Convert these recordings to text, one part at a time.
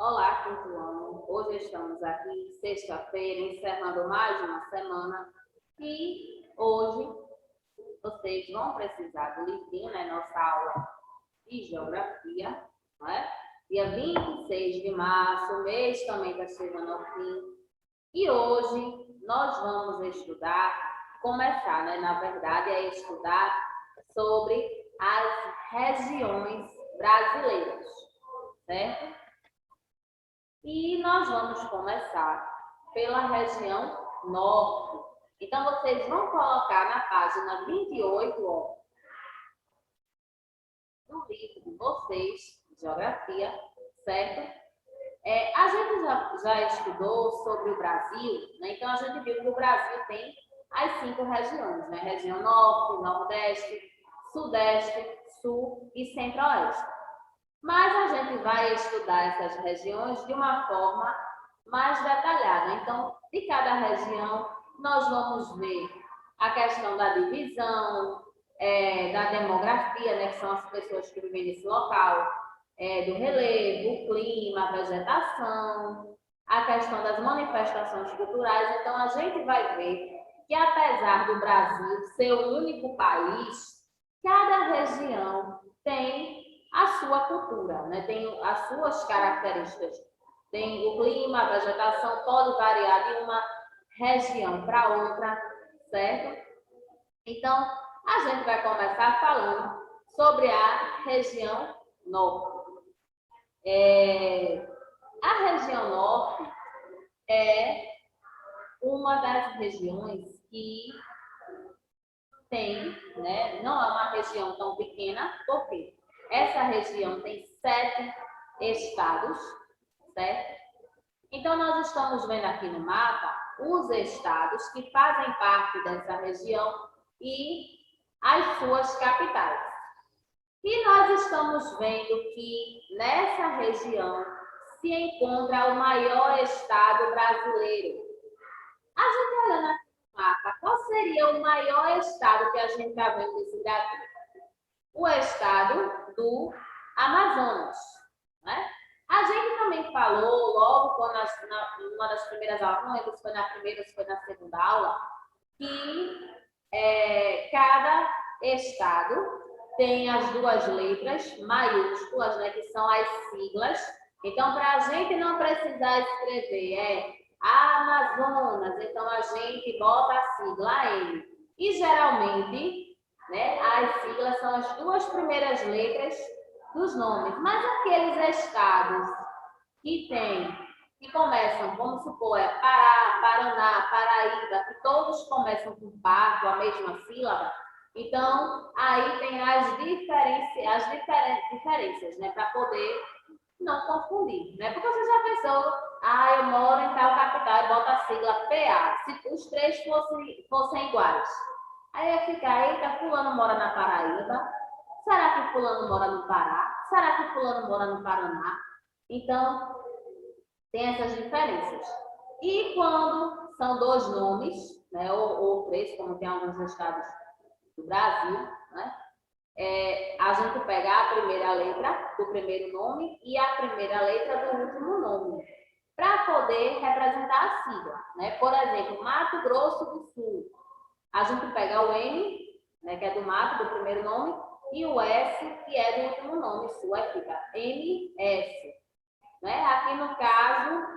Olá, quinto ano. Hoje estamos aqui, sexta-feira, encerrando mais uma semana. E hoje vocês vão precisar do livrinho, né? Nossa aula de geografia, não é? Dia 26 de março, o mês também está chegando ao fim. E hoje nós vamos começar, né? Na verdade, a estudar sobre as regiões brasileiras, certo? E nós vamos começar pela região norte. Então, vocês vão colocar na página 28, ó, do livro de vocês, Geografia, certo? A gente já estudou sobre o Brasil, né? Então a gente viu que o Brasil tem as 5 regiões, né? Região Norte, Nordeste, Sudeste, Sul e Centro-Oeste. Mas a gente vai estudar essas regiões de uma forma mais detalhada. Então, de cada região, nós vamos ver a questão da divisão, da demografia, né, que são as pessoas que vivem nesse local, do relevo, o clima, a vegetação, a questão das manifestações culturais. Então, a gente vai ver que, apesar do Brasil ser o único país, cada região tem a sua cultura, né? Tem as suas características. Tem o clima, a vegetação pode variar de uma região para outra, certo? Então, a gente vai começar falando sobre a região norte. A região norte é uma das regiões que tem, né? Não é uma região tão pequena, porque essa região tem 7 estados, certo? Então, nós estamos vendo aqui no mapa os estados que fazem parte dessa região e as suas capitais. E nós estamos vendo que nessa região se encontra o maior estado brasileiro. A gente olhando aqui no mapa, qual seria o maior estado que a gente está vendo nesse Brasil? O estado do Amazonas, né? A gente também falou logo quando numa das primeiras aulas, não lembro se foi na primeira ou se foi na segunda aula, que cada estado tem as 2 letras maiúsculas, né, que são as siglas. Então, para a gente não precisar escrever Amazonas, então a gente bota a sigla M. E geralmente, né, as siglas são as 2 primeiras letras dos nomes. Mas aqueles estados que começam, vamos supor, Pará, Paraná, Paraíba, que todos começam com par, com a mesma sílaba, então aí tem as diferenças, né, para poder não confundir, né? Porque você já pensou, eu moro em tal capital e bota a sigla PA, se os 3 fossem iguais. Aí ia ficar, eita, fulano mora na Paraíba, será que fulano mora no Pará? Será que fulano mora no Paraná? Então, tem essas diferenças. E quando são 2 nomes, né, ou 3, como tem alguns estados do Brasil, né, a gente pega a primeira letra do primeiro nome e a primeira letra do último nome, para poder representar a sigla. Né? Por exemplo, Mato Grosso do Sul. A gente pega o M, né, que é do Mato, do primeiro nome, e o S, que é do último nome, Sul, aí fica MS. Né? Aqui no caso,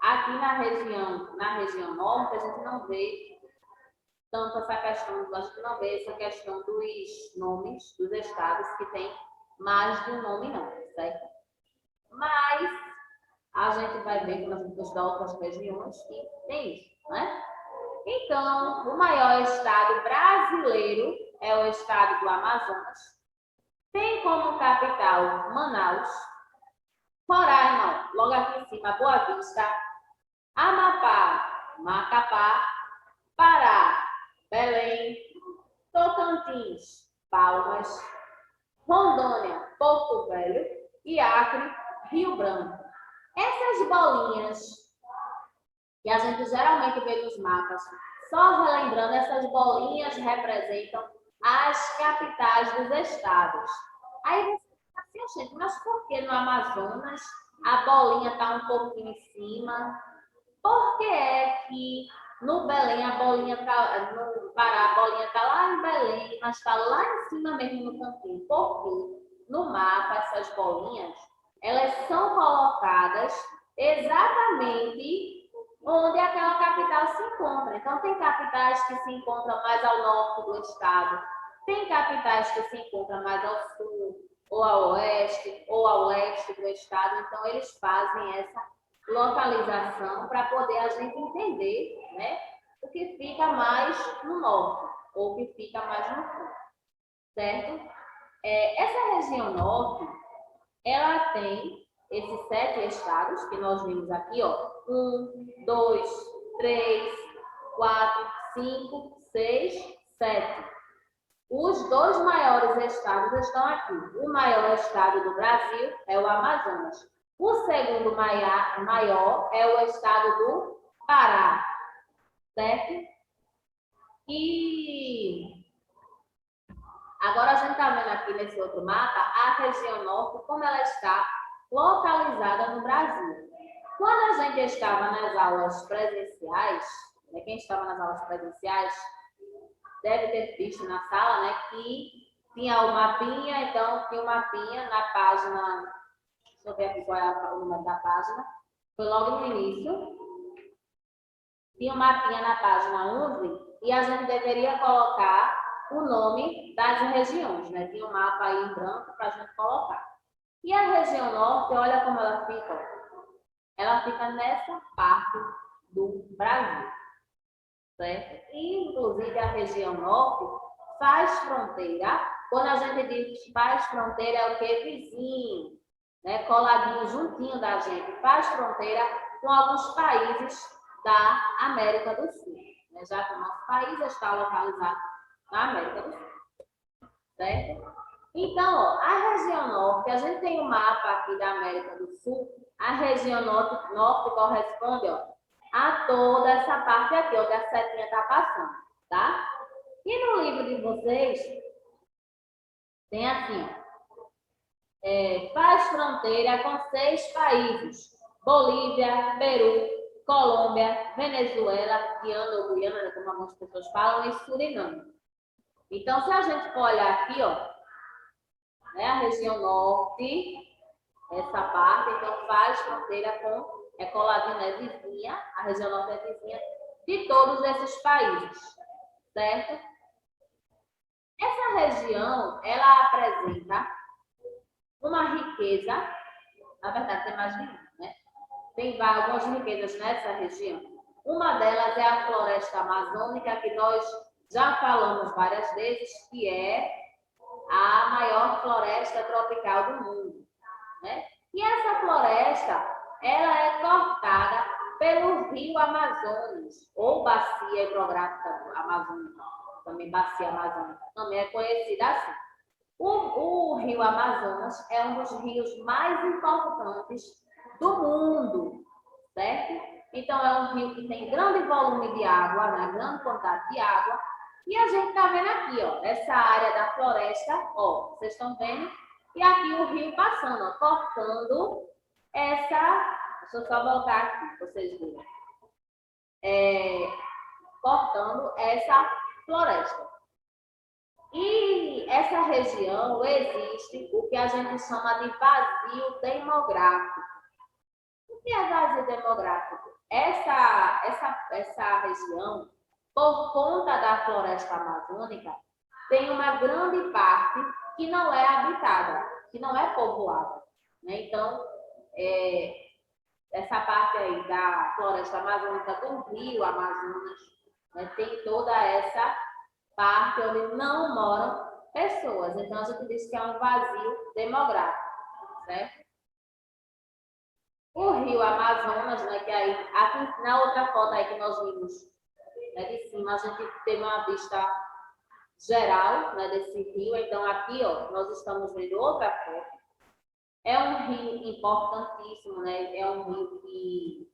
aqui na região norte, a gente não vê tanto essa questão, a gente não vê essa questão dos nomes dos estados que tem mais de um nome não, certo? Mas a gente vai ver quando a gente estudar outras regiões que tem isso, né? Então, o maior estado brasileiro é o estado do Amazonas. Tem como capital Manaus, Roraima, logo aqui em cima, Boa Vista, Amapá, Macapá, Pará, Belém, Tocantins, Palmas, Rondônia, Porto Velho e Acre, Rio Branco. Essas bolinhas que a gente geralmente vê nos mapas, só relembrando, essas bolinhas representam as capitais dos estados. Aí você gente, mas por que no Amazonas a bolinha está um pouquinho em cima? Por que é que no Belém a bolinha está, no Pará a bolinha está lá em Belém, mas está lá em cima mesmo no cantinho? Porque no mapa essas bolinhas, elas são colocadas exatamente onde aquela capital se encontra. Então tem capitais que se encontram mais ao norte do estado, tem capitais que se encontram mais ao sul, ou ao oeste, ou ao leste do estado. Então eles fazem essa localização para poder a gente entender, né, o que fica mais no norte ou o que fica mais no sul, certo? Essa região norte, ela tem esses 7 estados que nós vimos aqui, ó, 1, 2, 3, 4, 5, 6, 7. Os 2 maiores estados estão aqui. O maior estado do Brasil é o Amazonas. O segundo maior é o estado do Pará, certo? E agora a gente está vendo aqui nesse outro mapa a região norte, como ela está localizada no Brasil. Quando a gente estava nas aulas presenciais, né, quem estava nas aulas presenciais deve ter visto na sala, né, que tinha o mapinha, então tinha o mapinha na página. Deixa eu ver aqui qual é o número da página. Foi logo no início. Tinha um mapinha na página 11 e a gente deveria colocar o nome das regiões, né? Tinha um mapa aí em branco para a gente colocar. E a região norte, olha como ela fica. Ela fica nessa parte do Brasil, certo? E, inclusive, a região norte faz fronteira. Quando a gente diz faz fronteira, é o que? Vizinho. Né, coladinho, juntinho da gente, faz fronteira com alguns países da América do Sul, né, já que o nosso país está localizado na América do Sul, certo? Então, ó, a região norte, a gente tem um mapa aqui da América do Sul, a região norte corresponde, ó, a toda essa parte aqui, onde a setinha está passando, tá? E no livro de vocês, tem assim, ó, faz fronteira com 6 países: Bolívia, Peru, Colômbia, Venezuela, Guiana ou Guiana, como algumas pessoas falam, e Suriname. Então, se a gente for olhar aqui, ó, né, a região norte, essa parte, então faz fronteira com, coladinho, é vizinha, a região norte é vizinha de todos esses países, certo? Essa região, ela apresenta uma riqueza, na verdade tem mais de uma, né? Tem algumas riquezas nessa região. Uma delas é a floresta amazônica, que nós já falamos várias vezes, que é a maior floresta tropical do mundo, né? E essa floresta, ela é cortada pelo rio Amazonas, ou bacia hidrográfica amazônica, também bacia amazônica, também é conhecida assim. O rio Amazonas é um dos rios mais importantes do mundo, certo? Então, é um rio que tem grande volume de água, né? Grande quantidade de água. E a gente está vendo aqui, ó, essa área da floresta, ó, vocês estão vendo? E aqui o rio passando, ó, cortando essa... Deixa eu só voltar aqui, para vocês verem. Cortando essa floresta. E essa região existe o que a gente chama de vazio demográfico. O que é vazio demográfico? Essa região, por conta da floresta amazônica, tem uma grande parte que não é habitada, que não é povoada, né? Então, essa parte aí da floresta amazônica do rio Amazonas, né, tem toda essa parte onde não moram pessoas. Então, a gente diz que é um vazio demográfico, certo? O rio Amazonas, né, que aí, aqui na outra foto aí que nós vimos, né, de cima, a gente teve uma vista geral, né, desse rio. Então, aqui, ó, nós estamos vendo outra foto. É um rio importantíssimo, né? É um rio que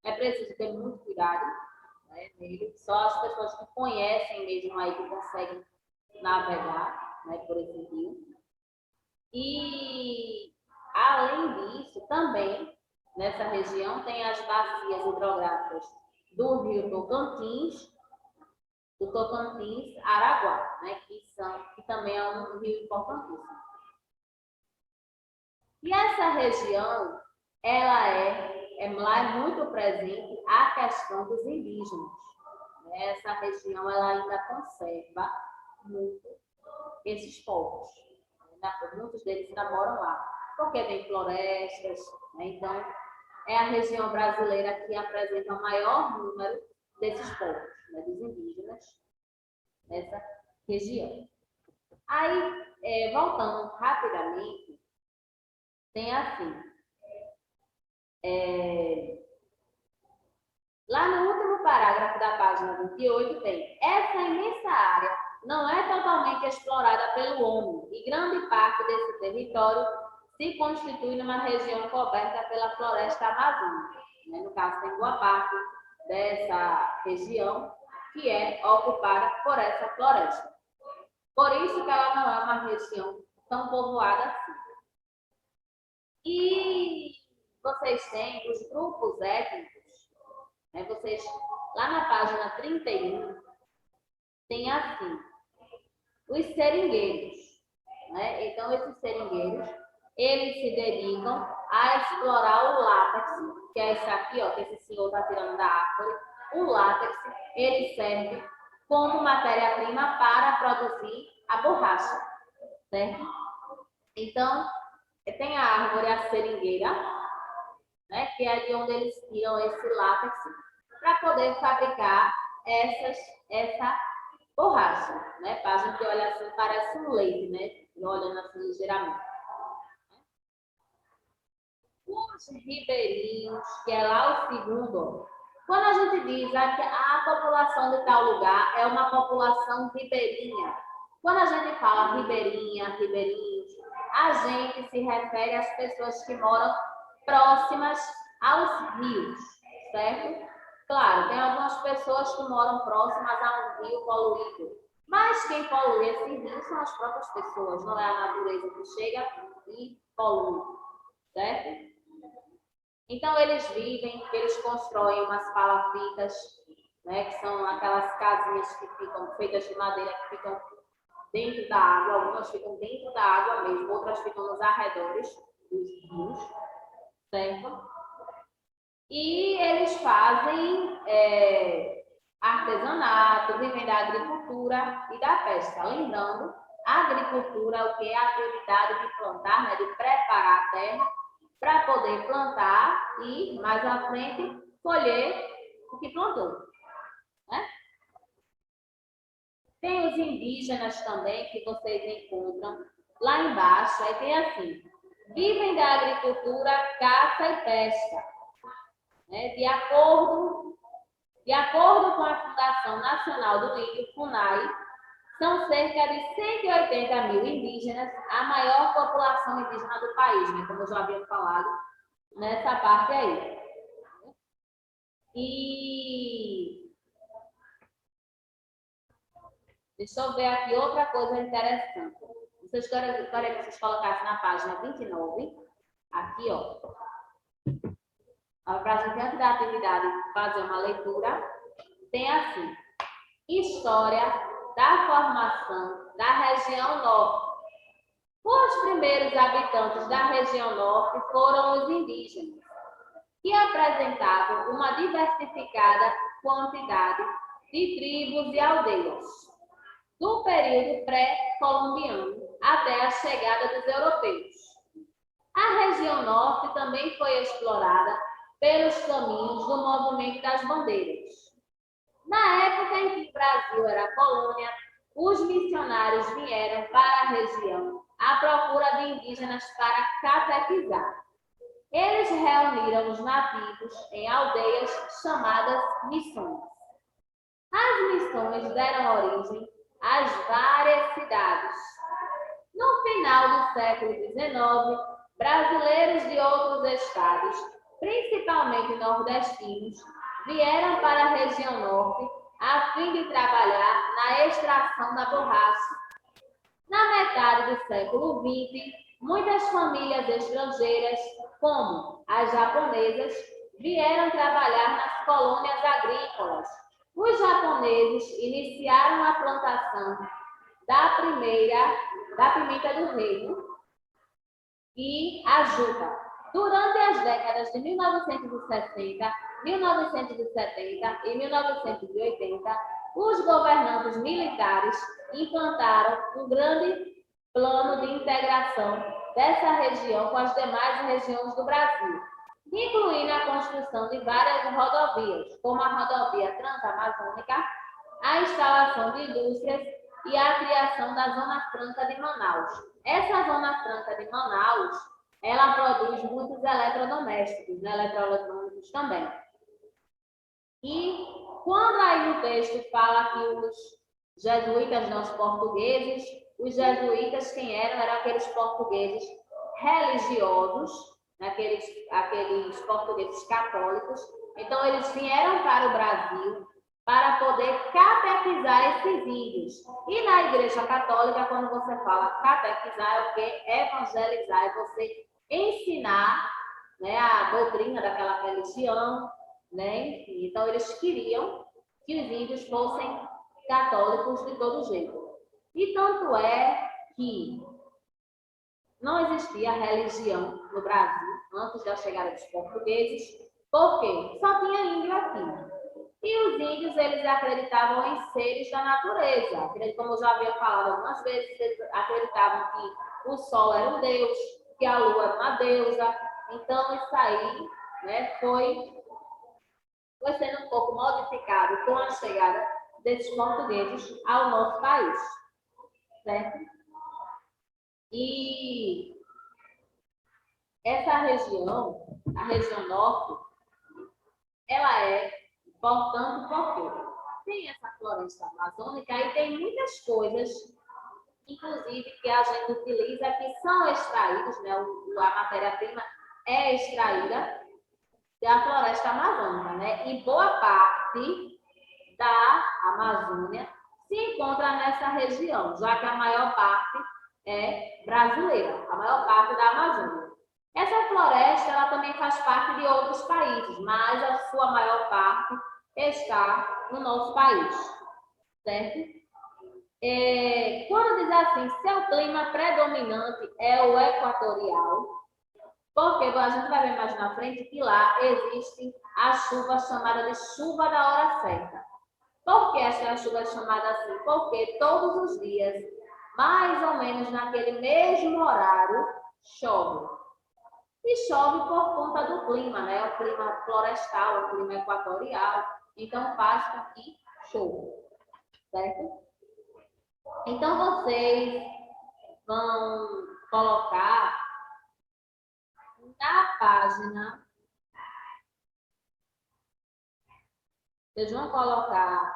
é preciso ter muito cuidado, né, nele. Só as pessoas que conhecem mesmo aí que conseguem navegar, né, por esse rio. E, além disso, também, nessa região, tem as bacias hidrográficas do rio Tocantins, do Tocantins-Araguá, né, que também é um rio importantíssimo. E essa região, lá é muito presente a questão dos indígenas. Essa região ela ainda conserva muito esses povos. Muitos deles ainda moram lá, porque tem florestas, né? Então é a região brasileira que apresenta o maior número desses povos, né? Dos indígenas, nessa região. Aí, voltando rapidamente, tem assim, lá no último parágrafo da página 28 tem: essa imensa área não é totalmente explorada pelo homem e grande parte desse território se constitui numa região coberta pela floresta amazônica. No caso, tem boa parte dessa região que é ocupada por essa floresta. Por isso que ela não é uma região tão povoada assim. E vocês têm os grupos étnicos, né? Vocês, lá na página 31, tem assim, os seringueiros, né? Então, esses seringueiros, eles se dedicam a explorar o látex, que é esse aqui, ó, que esse senhor está tirando da árvore. O látex, ele serve como matéria-prima para produzir a borracha, certo? Então, tem a árvore, a seringueira, né, que é de onde eles tiram esse látex para poder fabricar essa borracha, né? Para a gente olhar assim, parece um leite, né? Olhando assim ligeiramente. Os ribeirinhos, que é lá o segundo, quando a gente diz que a população de tal lugar é uma população ribeirinha, quando a gente fala ribeirinha, ribeirinhos, a gente se refere às pessoas que moram próximas aos rios, certo? Claro, tem algumas pessoas que moram próximas a um rio poluído, mas quem polui esse rio são as próprias pessoas, não é a natureza que chega e polui, certo? Então, eles constroem umas palafitas, né, que são aquelas casinhas que ficam feitas de madeira, que ficam dentro da água, algumas ficam dentro da água mesmo, outras ficam nos arredores dos rios, certo? E eles fazem artesanato, vivem da agricultura e da pesca. Lembrando, a agricultura é o que é a atividade de plantar, né, de preparar a terra para poder plantar e, mais à frente, colher o que plantou, né? Tem os indígenas também, que vocês encontram lá embaixo. Aí tem assim, vivem da agricultura, caça e pesca. Né? De acordo com a Fundação Nacional do Índio, FUNAI, são cerca de 180 mil indígenas, a maior população indígena do país, né? Como eu já havia falado nessa parte aí. E deixa eu ver aqui outra coisa interessante. Vocês querem que vocês colocassem na página 29, aqui, ó. Para a gente, antes da atividade, fazer uma leitura, tem assim: história da formação da região norte. Os primeiros habitantes da região norte foram os indígenas, que apresentavam uma diversificada quantidade de tribos e aldeias, do período pré-colombiano até a chegada dos europeus. A região norte também foi explorada pelos caminhos do movimento das bandeiras. Na época em que o Brasil era colônia, os missionários vieram para a região à procura de indígenas para catequizar. Eles reuniram os nativos em aldeias chamadas missões. As missões deram origem às várias cidades. No final do século XIX, brasileiros de outros estados, principalmente nordestinos, vieram para a região norte a fim de trabalhar na extração da borracha. Na metade do século XX, Muitas famílias estrangeiras, como as japonesas, vieram trabalhar nas colônias agrícolas. Os japoneses iniciaram a plantação da pimenta do reino e a juta. Durante as décadas de 1960, 1970 e 1980, os governantes militares implantaram um grande plano de integração dessa região com as demais regiões do Brasil, incluindo a construção de várias rodovias, como a rodovia Transamazônica, a instalação de indústrias e a criação da Zona Franca de Manaus. Essa Zona Franca de Manaus, ela produz muitos eletrodomésticos, eletroeletrônicos também. E quando aí no texto fala que os jesuítas, não os portugueses, os jesuítas quem eram? Eram aqueles portugueses religiosos, aqueles portugueses católicos. Então, eles vieram para o Brasil para poder catequizar esses índios. E na Igreja Católica, quando você fala catequizar, é o quê? Evangelizar, é você ensinar, né, a doutrina daquela religião, né? Enfim, então, eles queriam que os índios fossem católicos de todo jeito. E tanto é que não existia religião no Brasil antes da chegada dos portugueses, porque só tinha índio aqui. E os índios, eles acreditavam em seres da natureza. Como eu já havia falado algumas vezes, eles acreditavam que o sol era um deus, que a lua era uma deusa. Então, isso aí, né, foi sendo um pouco modificado com a chegada desses portugueses ao nosso país. Certo? E essa região, a região norte, ela é importante porque tem essa floresta amazônica e tem muitas coisas, inclusive, que a gente utiliza, que são extraídas, né? A matéria-prima é extraída da floresta amazônica, né? E boa parte da Amazônia se encontra nessa região, já que a maior parte é brasileira, a maior parte da Amazônia. Essa floresta, ela também faz parte de outros países, mas a sua maior parte está no nosso país, certo? Quando diz assim, seu clima predominante é o equatorial, porque a gente vai ver mais na frente que lá existe a chuva chamada de chuva da hora certa. Por que essa chuva é chamada assim? Porque todos os dias, mais ou menos naquele mesmo horário, chove. E chove por conta do clima, né? O clima florestal, o clima equatorial. Então, faz com que chova, certo? Então, vocês vão colocar na página... Vocês vão colocar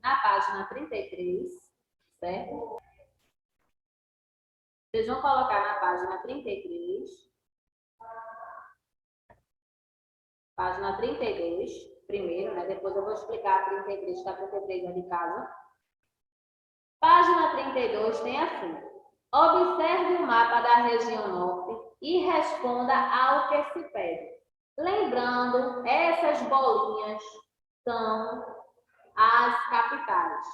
na página 33, certo? Vocês vão colocar na página 33, página 32, primeiro, né? Depois eu vou explicar a 33, que a 33 é de casa. Página 32 tem assim: observe o mapa da região norte e responda ao que se pede. Lembrando, essas bolinhas são as capitais.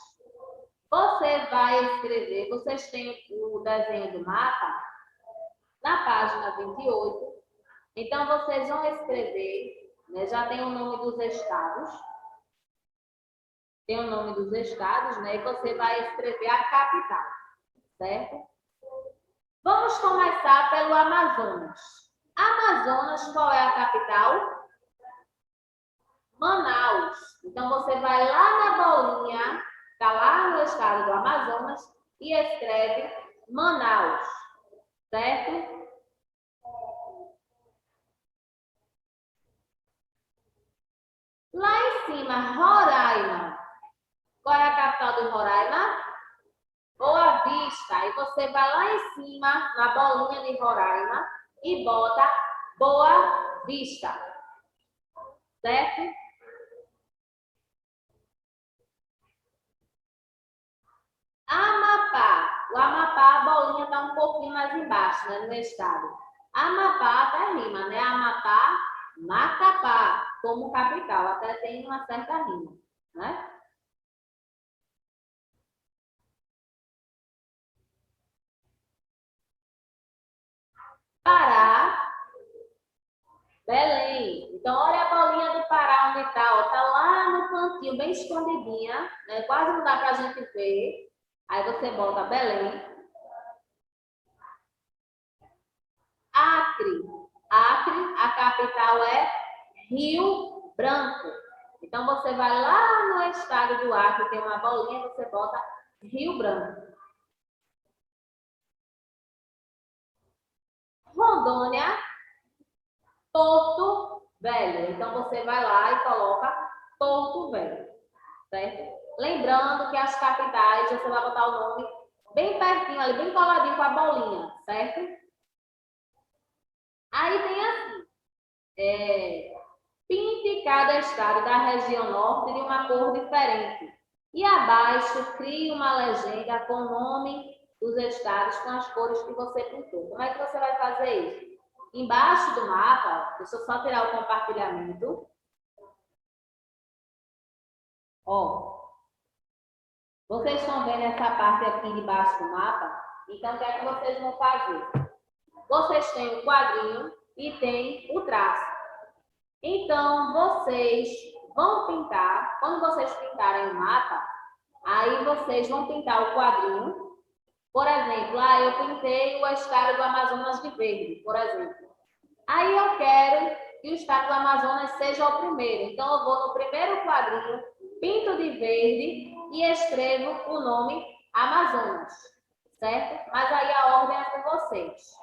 Você vai escrever, vocês têm o desenho do mapa na página 28. Então, vocês vão escrever, né, já tem o nome dos estados. Tem o nome dos estados, né? E você vai escrever a capital, certo? Vamos começar pelo Amazonas. Amazonas, qual é a capital? Manaus. Então, você vai lá na bolinha, está lá no estado do Amazonas, e escreve Manaus, certo? Lá em cima, Roraima. Qual é a capital de Roraima? Boa Vista. Aí você vai lá em cima, na bolinha de Roraima, e bota Boa Vista, certo? Amapá. O Amapá, a bolinha está um pouquinho mais embaixo, né, no estado. Amapá até rima, né? Amapá, Macapá, como capital. Até tem uma certa rima, né? Pará, Belém. Então, olha a bolinha do Pará onde está. Está lá no cantinho, bem escondidinha, né? Quase não dá para a gente ver. Aí você bota Belém. Acre. Acre, a capital é Rio Branco. Então, você vai lá no estado do Acre, tem uma bolinha, você bota Rio Branco. Rondônia, Porto Velho. Então, você vai lá e coloca Porto Velho, certo? Lembrando que as capitais, você vai botar o nome bem pertinho ali, bem coladinho com a bolinha, certo? Aí tem assim, pinte cada estado da região norte de uma cor diferente. E abaixo, crie uma legenda com o nome dos estados com as cores que você pintou. Como é que você vai fazer isso? Embaixo do mapa, deixa eu só tirar o compartilhamento. Ó, vocês estão vendo essa parte aqui de baixo do mapa? Então, o que é que vocês vão fazer? Vocês têm o quadrinho e tem o traço. Então, vocês vão pintar, quando vocês pintarem o mapa, aí vocês vão pintar o quadrinho. Por exemplo, eu pintei o estado do Amazonas de verde, por exemplo. Aí eu quero que o estado do Amazonas seja o primeiro. Então, eu vou no primeiro quadrinho, pinto de verde e escrevo o nome Amazonas, certo? Mas aí a ordem é com vocês.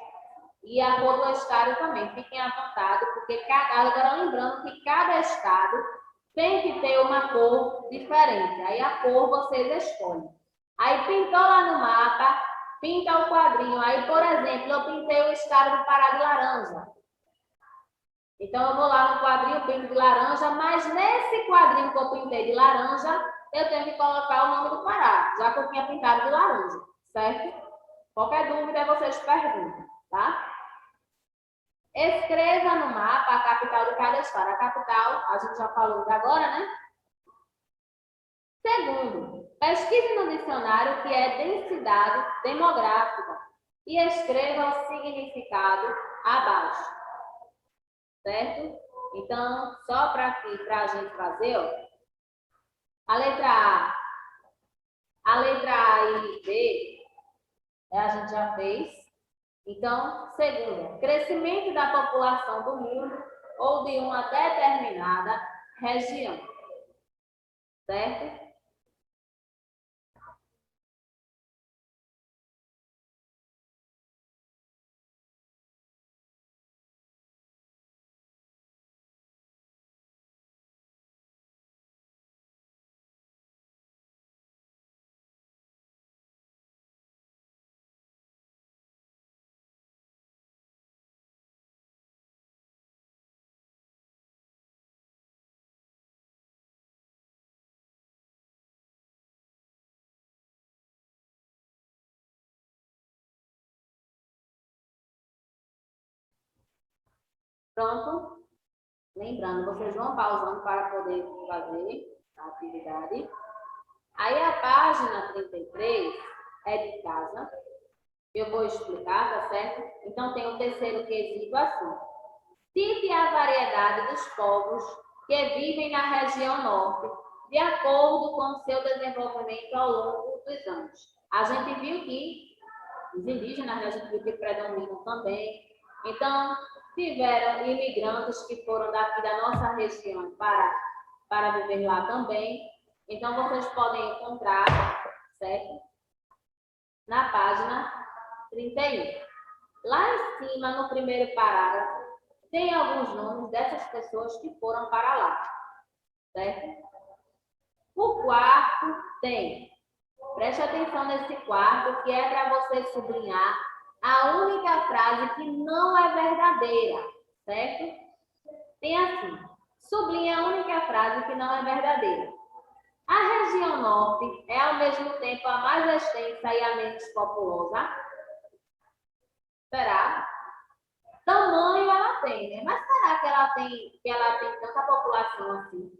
E a cor do estado também, fiquem à vontade, porque agora lembrando que cada estado tem que ter uma cor diferente. Aí a cor vocês escolhem. Aí pintou lá no mapa, pinta o quadrinho. Aí, por exemplo, eu pintei o estado do Pará de laranja. Então, eu vou lá no quadrinho, pinto de laranja, mas nesse quadrinho que eu pintei de laranja, eu tenho que colocar o nome do Pará, já que eu tinha pintado de laranja, certo? Qualquer dúvida, vocês perguntam, tá? Escreva no mapa a capital de cada estado. A capital, a gente já falou de agora, né? Segundo, pesquise no dicionário o que é densidade demográfica e escreva o significado abaixo. Certo? Então, só para a gente fazer, ó, a letra A e B, a gente já fez. Então, segundo, crescimento da população do mundo ou de uma determinada região. Certo? Pronto? Lembrando, vocês vão pausando para poder fazer a atividade. Aí a página 33 é de casa. Eu vou explicar, tá certo? Então tem o terceiro quesito assim. Cite a variedade dos povos que vivem na região norte, de acordo com seu desenvolvimento ao longo dos anos. A gente viu que os indígenas, a gente viu que predominam também. Então, tiveram imigrantes que foram daqui da nossa região para viver lá também. Então, vocês podem encontrar, certo? Na página 31. Lá em cima, no primeiro parágrafo, tem alguns nomes dessas pessoas que foram para lá, certo? O quarto tem. Preste atenção nesse quarto, que é para você sublinhar a única frase que não é verdadeira, certo? Tem assim, sublinha a única frase que não é verdadeira. A região norte é, ao mesmo tempo, a mais extensa e a menos populosa? Será? Tamanho ela tem, né? Mas será que ela tem tanta população assim?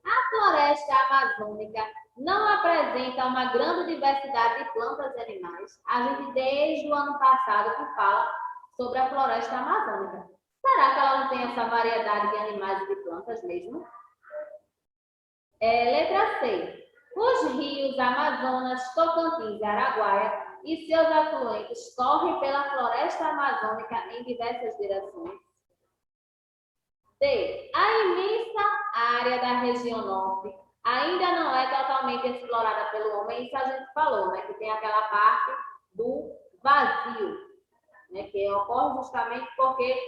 A floresta amazônica não apresenta uma grande diversidade de plantas e animais. A gente, desde o ano passado, que fala sobre a floresta amazônica. Será que ela não tem essa variedade de animais e de plantas mesmo? Letra C. Os rios Amazonas, Tocantins e Araguaia e seus afluentes correm pela floresta amazônica em diversas direções. D. A imensa área da região norte ainda não é totalmente explorada pelo homem, isso a gente falou, né? Que tem aquela parte do vazio, né? Que ocorre justamente porque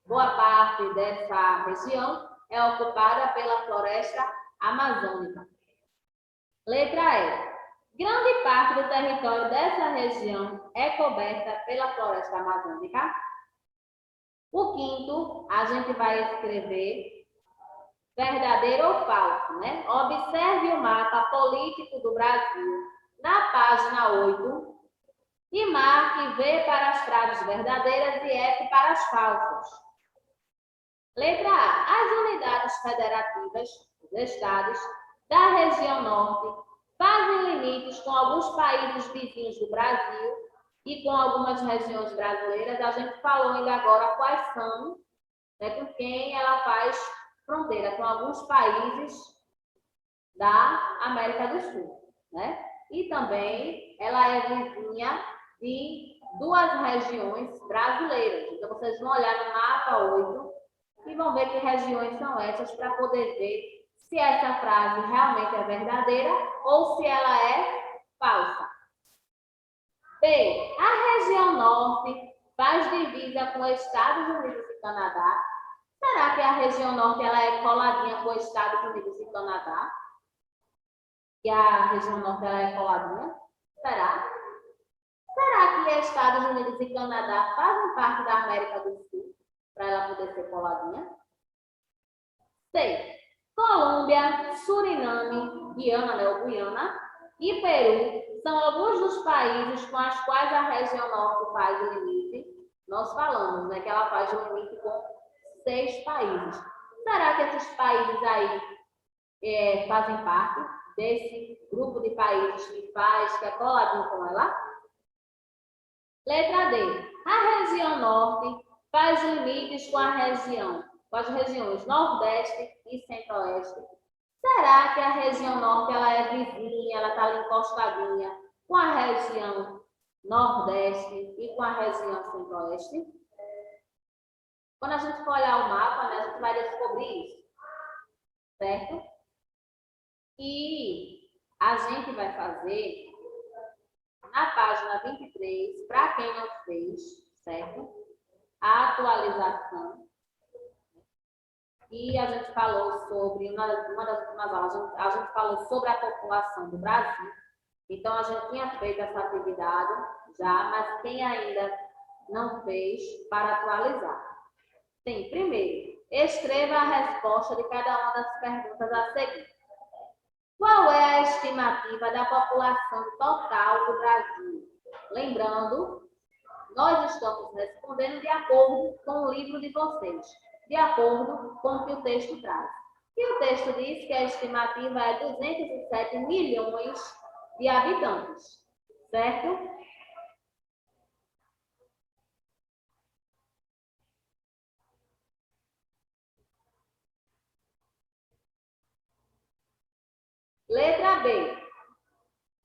boa parte dessa região é ocupada pela floresta amazônica. Letra E. Grande parte do território dessa região é coberta pela floresta amazônica. O quinto, a gente vai escrever verdadeiro ou falso, né? Observe o mapa político do Brasil na página 8 e marque V para as frases verdadeiras e F para as falsas. Letra A. As unidades federativas, os estados da região norte, fazem limites com alguns países vizinhos do Brasil e com algumas regiões brasileiras. A gente falou ainda agora quais são, né, com quem ela faz fronteira, com alguns países da América do Sul, né? E também ela é vizinha de duas regiões brasileiras. Então, vocês vão olhar no mapa 8 e vão ver que regiões são essas para poder ver se essa frase realmente é verdadeira ou se ela é falsa. B. A região norte faz divisa com os Estados Unidos e Canadá. Será que a região norte ela é coladinha com os Estados Unidos e Canadá? Que a região norte ela é coladinha? Será? Será que Estados Unidos e Canadá fazem parte da América do Sul para ela poder ser coladinha? C. Colômbia, Suriname, Guiana, né, ou Guiana e Peru são alguns dos países com os quais a região norte faz o limite. Nós falamos, né, que ela faz o limite com 6 países. Será que esses países aí fazem parte desse grupo de países que é coladinho com ela? Letra D. A região norte faz limites com as regiões Nordeste e Centro-Oeste. Será que a região norte ela é vizinha, ela está ali encostadinha com a região Nordeste e com a região Centro-Oeste? Quando a gente for olhar o mapa, né, a gente vai descobrir isso, certo? E a gente vai fazer na página 23, para quem não fez, certo? A atualização. E a gente falou sobre, uma das últimas aulas, a gente falou sobre a população do Brasil. Então, a gente tinha feito essa atividade já, mas quem ainda não fez, para atualizar. Sim, primeiro, escreva a resposta de cada uma das perguntas a seguir. Qual é a estimativa da população total do Brasil? Lembrando, nós estamos respondendo de acordo com o livro de vocês, de acordo com o que o texto traz. E o texto diz que a estimativa é 207 milhões de habitantes, certo? Letra B.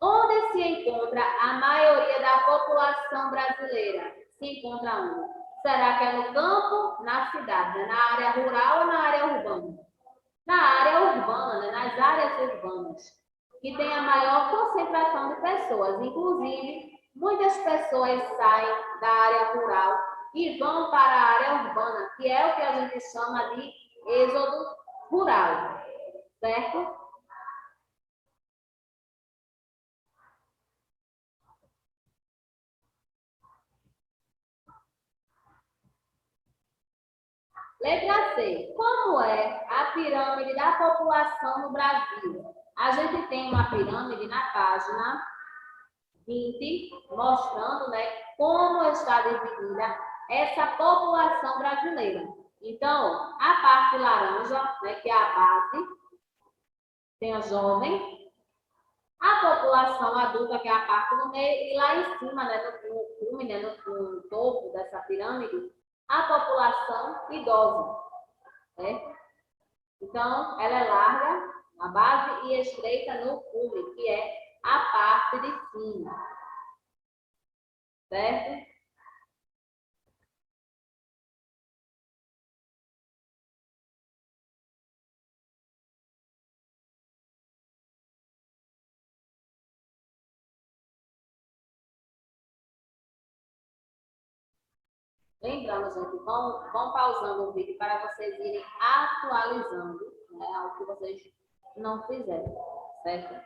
Onde se encontra a maioria da população brasileira? Se encontra onde? Será que é no campo, na cidade, né? Na área rural ou na área urbana? Na área urbana, né? Nas áreas urbanas, que tem a maior concentração de pessoas. Inclusive, muitas pessoas saem da área rural e vão para a área urbana, que é o que a gente chama de êxodo rural, certo? Letra C. Como é a pirâmide da população no Brasil? A gente tem uma pirâmide na página 20, mostrando, né, como está dividida essa população brasileira. Então, a parte laranja, né, que é a base, tem a jovem, a população adulta, que é a parte do meio, e lá em cima, né, no cume, né, no topo dessa pirâmide, a população idosa. Né? Então, ela é larga na base e estreita no cume, que é a parte de cima. Certo? Lembrando, gente, vão pausando o vídeo para vocês irem atualizando, né, algo que vocês não fizeram, certo?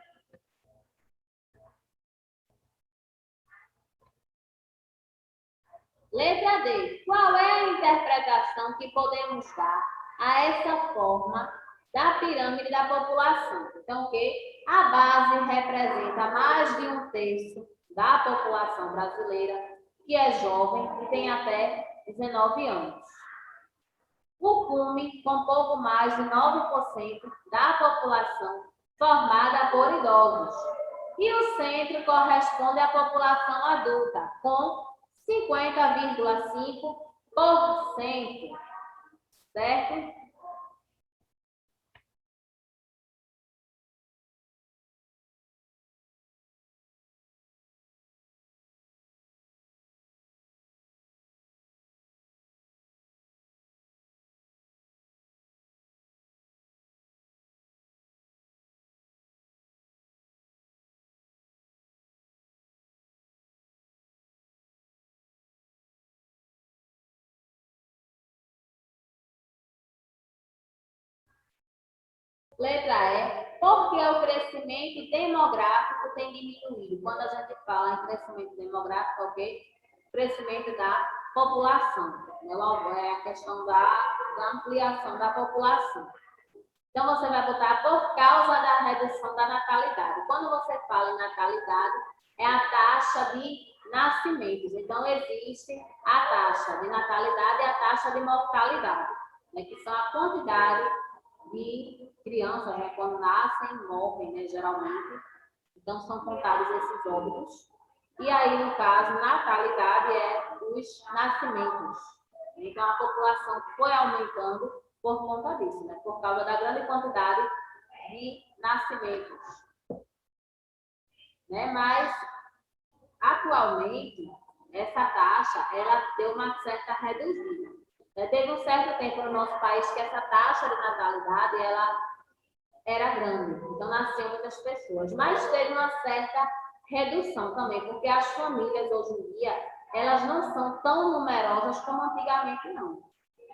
Letra D. Qual é a interpretação que podemos dar a essa forma da pirâmide da população? Então, que a base representa mais de um terço da população brasileira, que é jovem e tem até 19 anos. O cume, com pouco mais de 9% da população formada por idosos. E o centro corresponde à população adulta, com 50,5%. Certo? Letra E, porque o crescimento demográfico tem diminuído. Quando a gente fala em crescimento demográfico, ok? Crescimento da população. É a questão da ampliação da população. Então, você vai botar por causa da redução da natalidade. Quando você fala em natalidade, é a taxa de nascimentos. Então, existe a taxa de natalidade e a taxa de mortalidade, né, que são a quantidade de crianças, né, quando nascem, morrem, né, geralmente. Então, são contados esses óbitos. E aí, no caso, natalidade é os nascimentos. Então, a população foi aumentando por conta disso, né, por causa da grande quantidade de nascimentos. Né? Mas, atualmente, essa taxa ela deu uma certa reduzida. Teve um certo tempo no nosso país que essa taxa de natalidade ela era grande, então nasciam muitas pessoas, mas teve uma certa redução também, porque as famílias hoje em dia elas não são tão numerosas como antigamente não.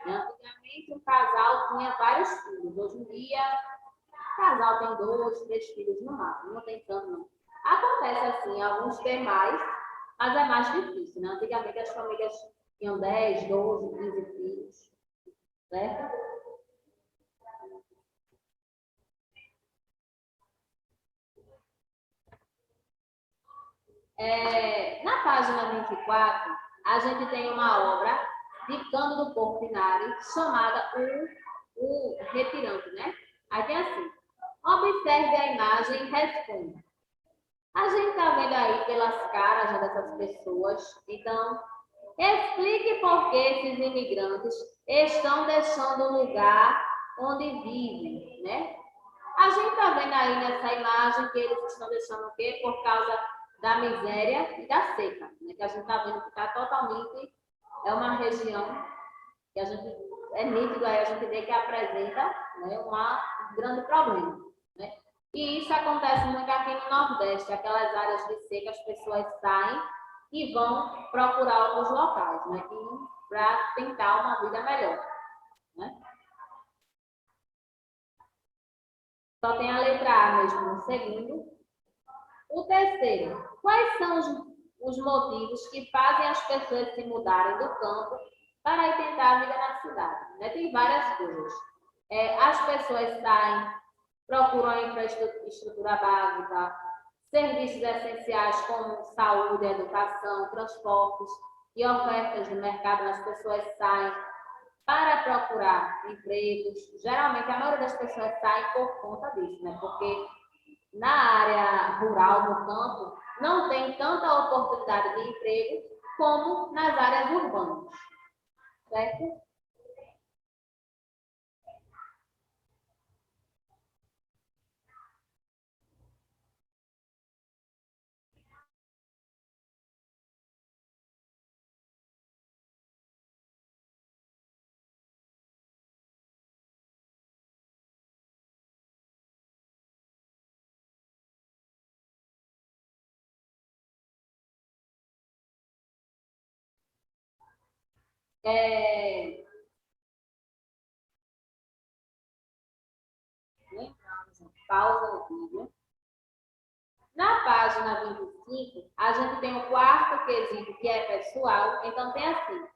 Antigamente um casal tinha vários filhos, hoje em dia o casal tem 2, 3 filhos no máximo, não tem tanto não. Acontece assim, alguns têm mais, mas é mais difícil, né? Antigamente as famílias tinham 10, 12, 15 filhos, certo? Na página 24, a gente tem uma obra de Cândido Portinari chamada o Retirante, né? Aí tem assim, observe a imagem e responda. A gente está vendo aí pelas caras, né, dessas pessoas, então, explique por que esses imigrantes estão deixando o lugar onde vivem, né? A gente está vendo aí nessa imagem que eles estão deixando o quê? Por causa da miséria e da seca, né? Que a gente está vendo que está totalmente, é uma região que a gente, é nítido aí, a gente vê que apresenta, né, um grande problema, né? E isso acontece muito aqui no Nordeste, aquelas áreas de seca, as pessoas saem e vão procurar outros locais, né? Para tentar uma vida melhor, né? Só tem a letra A mesmo no segundo. O terceiro, quais são os motivos que fazem as pessoas se mudarem do campo para ir tentar a vida na cidade? Né? Tem várias coisas. As pessoas saem procuram a infraestrutura básica, serviços essenciais como saúde, educação, transportes e ofertas de mercado, as pessoas saem para procurar empregos. Geralmente, a maioria das pessoas sai por conta disso, né? Porque na área rural, no campo, não tem tanta oportunidade de emprego como nas áreas urbanas, certo? É, lembrando, gente, pausa no vídeo. Na página 25, a gente tem o quarto quesito, que é pessoal. Então, tem assim: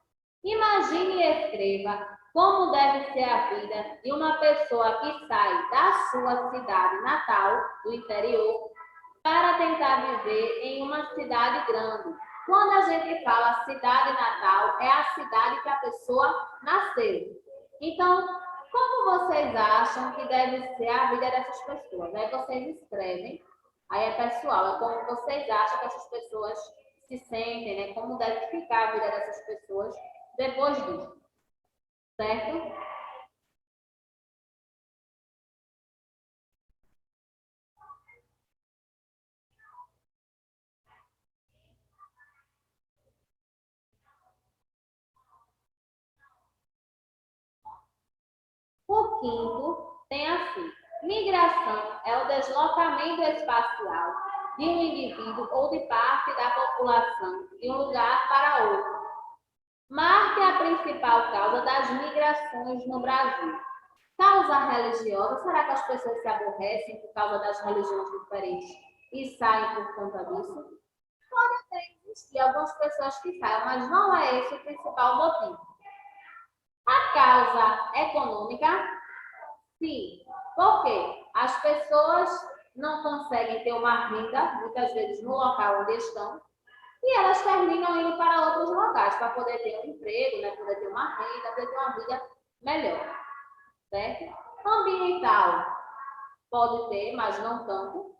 imagine e escreva como deve ser a vida de uma pessoa que sai da sua cidade natal, do interior, para tentar viver em uma cidade grande. Quando a gente fala cidade natal, é a cidade que a pessoa nasceu. Então, como vocês acham que deve ser a vida dessas pessoas? Aí vocês escrevem, aí é pessoal, é como vocês acham que essas pessoas se sentem, né? Como deve ficar a vida dessas pessoas depois disso, certo? O quinto tem assim: migração é o deslocamento espacial de um indivíduo ou de parte da população de um lugar para outro. Marque a principal causa das migrações no Brasil. Causa religiosa, será que as pessoas se aborrecem por causa das religiões diferentes e saem por conta disso? Pode até existir algumas pessoas que saem, mas não é esse o principal motivo. A causa econômica, sim. Por quê? As pessoas não conseguem ter uma renda, muitas vezes no local onde estão, e elas terminam indo para outros locais para poder ter um emprego, né? Poder ter uma renda, poder ter uma vida melhor, certo? Ambiental pode ter, mas não tanto.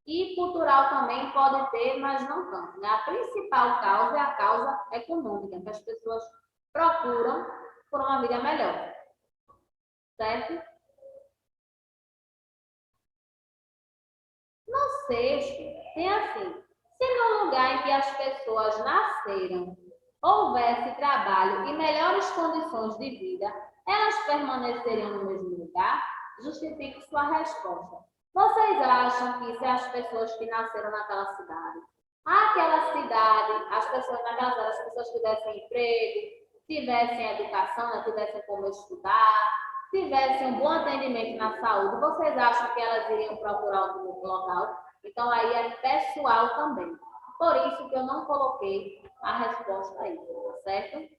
E cultural também pode ter, mas não tanto, né? A principal causa é a causa econômica, que as pessoas procuram por uma vida melhor, certo? No sexto, tem assim: se no lugar em que as pessoas nasceram houvesse trabalho e melhores condições de vida, elas permaneceriam no mesmo lugar? Justifique sua resposta. Vocês acham que se as pessoas que nasceram naquela cidade, aquela cidade, as pessoas naquela cidade, as pessoas tivessem emprego, tivessem educação, né, tivessem como estudar, tivessem um bom atendimento na saúde, vocês acham que elas iriam procurar outro local? Então, aí é pessoal também. Por isso que eu não coloquei a resposta aí, tá certo?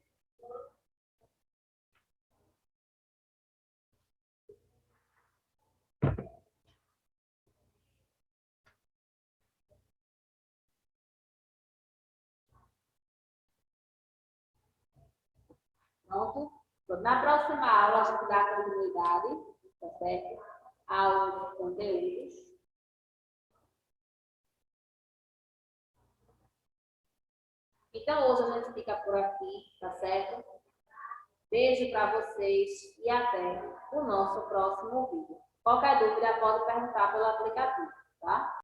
Pronto? Na próxima aula, a gente dá continuidade, tá certo? Aos conteúdos. Então, hoje a gente fica por aqui, tá certo? Beijo para vocês e até o nosso próximo vídeo. Qualquer dúvida, pode perguntar pelo aplicativo, tá?